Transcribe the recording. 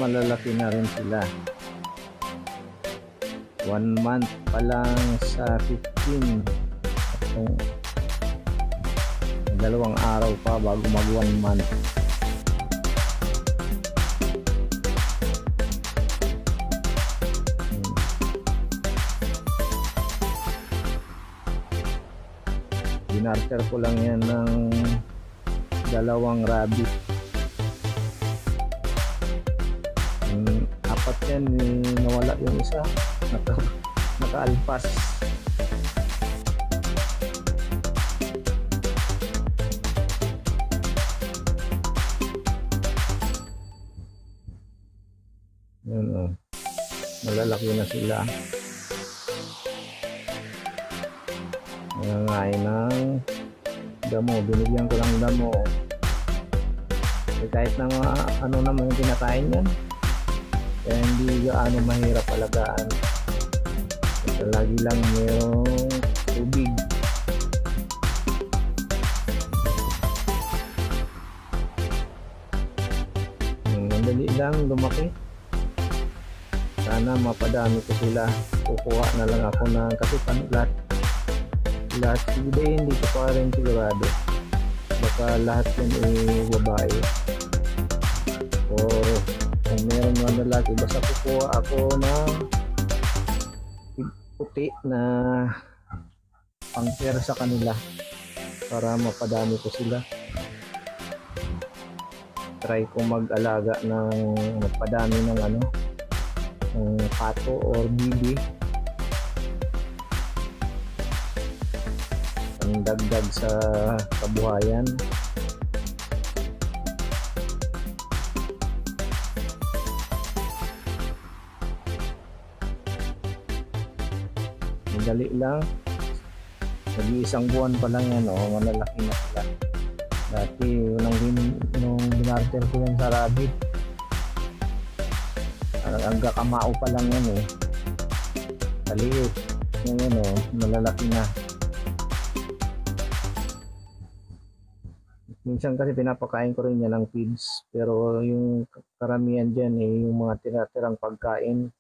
malalaki na rin sila. 1 month pa lang sa 15. Kung 2 araw pa bago mag 1 month. Binarter ko lang yan ng 2 rabbit. 4 yan, nawala yung isa, nakaalpas. Yun, oh. Malalaki na sila. Nangangain ng damo, binigyan ko lang damo. Kahit na ano naman yung pinakain yan, kaya hindi gaano mahirap alagaan. Ito lagi lang mayroong tubig. Madali lang lumaki. Sana mapadami ko sila. Kukuha na lang ako ng kasi lahat hindi ko pa rin sigurado. Baka lahat yan ay babae. Or kung meron mga lalaki, basta kukuha ako ng puti na pang-pair sa kanila para mapadami ko sila. Try ko mag-alaga ng magpadami ng ng pato or bibi. Ang dagdag sa kabuhayan. Madali lang. Nag-iisang buwan pa lang yan, malalaki na sila. Dati nung binarter ko yan sa rabbit, hanggang kamao pa lang yan Kaliit. Ngayon malalaki na. Minsan kasi pinapakain ko rin yan ng feeds, pero yung karamihan dyan yung mga tira-tirang pagkain.